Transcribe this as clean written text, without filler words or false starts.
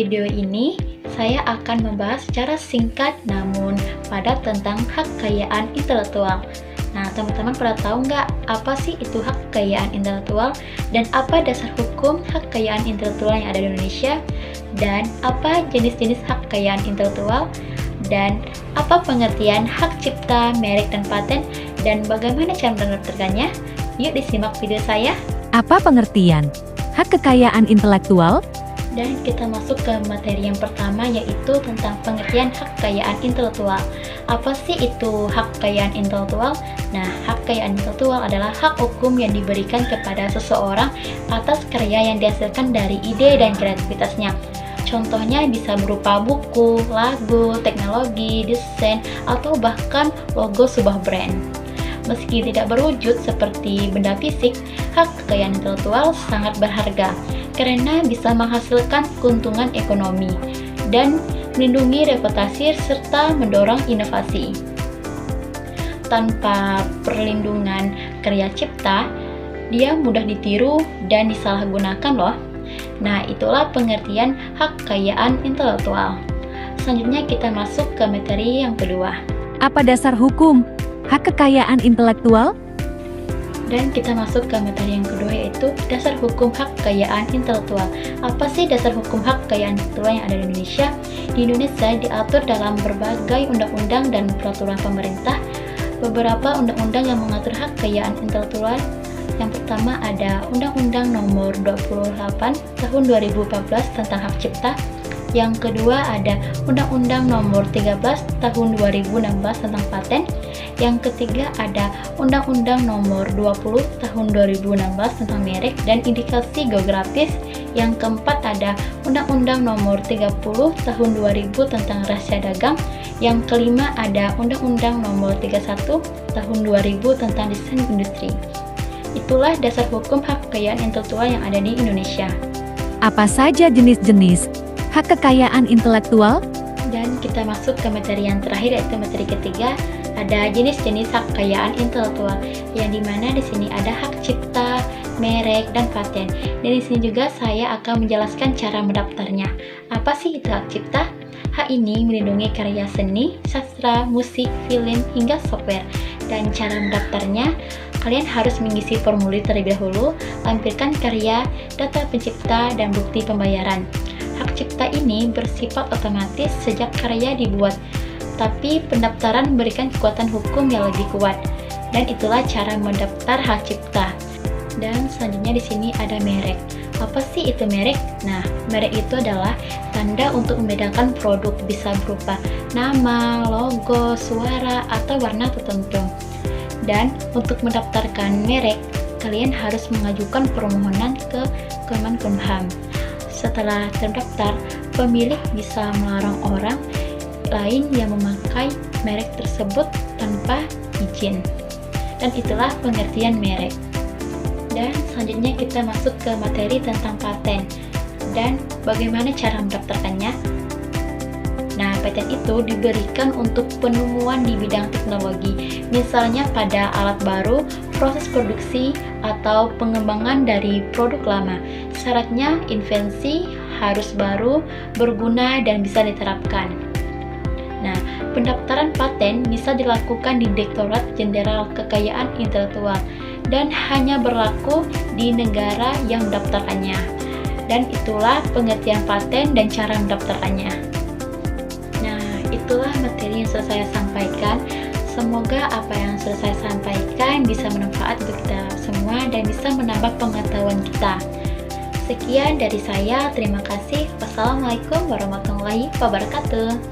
video ini, saya akan membahas secara singkat namun padat tentang hak kekayaan intelektual. Nah, teman-teman pada tahu nggak apa sih itu hak kekayaan intelektual dan apa dasar hukum hak kekayaan intelektual yang ada di Indonesia, dan apa jenis-jenis hak kekayaan intelektual, dan apa pengertian hak cipta, merek, dan paten, dan bagaimana cara mendaftarkannya? Yuk disimak video saya. Apa pengertian hak kekayaan intelektual? Dan kita masuk ke materi yang pertama, yaitu tentang pengertian hak kekayaan intelektual. Apa sih itu hak kekayaan intelektual? Nah, hak kekayaan intelektual adalah hak hukum yang diberikan kepada seseorang atas karya yang dihasilkan dari ide dan kreativitasnya. Contohnya bisa berupa buku, lagu, teknologi, desain, atau bahkan logo sebuah brand. Meski tidak berwujud seperti benda fisik, hak kekayaan intelektual sangat berharga karena bisa menghasilkan keuntungan ekonomi dan melindungi reputasi serta mendorong inovasi. Tanpa perlindungan karya cipta, dia mudah ditiru dan disalahgunakan loh. Nah, itulah pengertian hak kekayaan intelektual. Selanjutnya kita masuk ke materi yang kedua. Apa dasar hukum hak kekayaan intelektual? Dan kita masuk ke materi yang kedua, yaitu dasar hukum hak kekayaan intelektual. Apa sih dasar hukum hak kekayaan intelektual yang ada di Indonesia? Di Indonesia diatur dalam berbagai undang-undang dan peraturan pemerintah. Beberapa undang-undang yang mengatur hak kekayaan intelektual. Yang pertama ada Undang-Undang Nomor 28 Tahun 2014 tentang Hak Cipta. Yang kedua ada Undang-Undang Nomor 13 Tahun 2016 tentang Paten. Yang ketiga ada Undang-Undang Nomor 20 Tahun 2016 tentang Merek dan Indikasi Geografis. Yang keempat ada Undang-Undang Nomor 30 Tahun 2000 tentang Rahasia Dagang. Yang kelima ada Undang-Undang Nomor 31 Tahun 2000 tentang Desain Industri. Itulah dasar hukum hak kekayaan intelektual yang ada di Indonesia. Apa saja jenis-jenis hak kekayaan intelektual? Dan kita masuk ke materi yang terakhir, yaitu materi ketiga. Ada jenis-jenis hak kekayaan intelektual, yang dimana di sini ada hak cipta, merek, dan paten. Dan di sini juga saya akan menjelaskan cara mendaftarnya. Apa sih itu hak cipta? Hak ini melindungi karya seni, sastra, musik, film, hingga software. Dan cara mendaftarnya, kalian harus mengisi formulir terlebih dahulu, lampirkan karya, data pencipta, dan bukti pembayaran. Hak cipta ini bersifat otomatis sejak karya dibuat, tapi pendaftaran memberikan kekuatan hukum yang lebih kuat. Dan itulah cara mendaftar hak cipta. Dan selanjutnya di sini ada merek. Apa sih itu merek? Nah, merek itu adalah tanda untuk membedakan produk, bisa berupa nama, logo, suara, atau warna tertentu. Dan untuk mendaftarkan merek, kalian harus mengajukan permohonan ke Kemenkumham. Setelah terdaftar, pemilik bisa melarang orang lain yang memakai merek tersebut tanpa izin. Dan itulah pengertian merek. Dan selanjutnya kita masuk ke materi tentang paten dan bagaimana cara mendaftarkannya. Nah, paten itu diberikan untuk penemuan di bidang teknologi, misalnya pada alat baru, proses produksi, atau pengembangan dari produk lama. Syaratnya invensi harus baru, berguna, dan bisa diterapkan. Nah, pendaftaran paten bisa dilakukan di Direktorat Jenderal Kekayaan Intelektual dan hanya berlaku di negara yang mendaftarkannya. Dan itulah pengertian paten dan cara mendaftarkannya. Nah, itulah materi yang sudah saya sampaikan. Semoga apa yang sudah saya sampaikan bisa bermanfaat untuk kita semua dan bisa menambah pengetahuan kita. Sekian dari saya, terima kasih. Wassalamualaikum warahmatullahi wabarakatuh.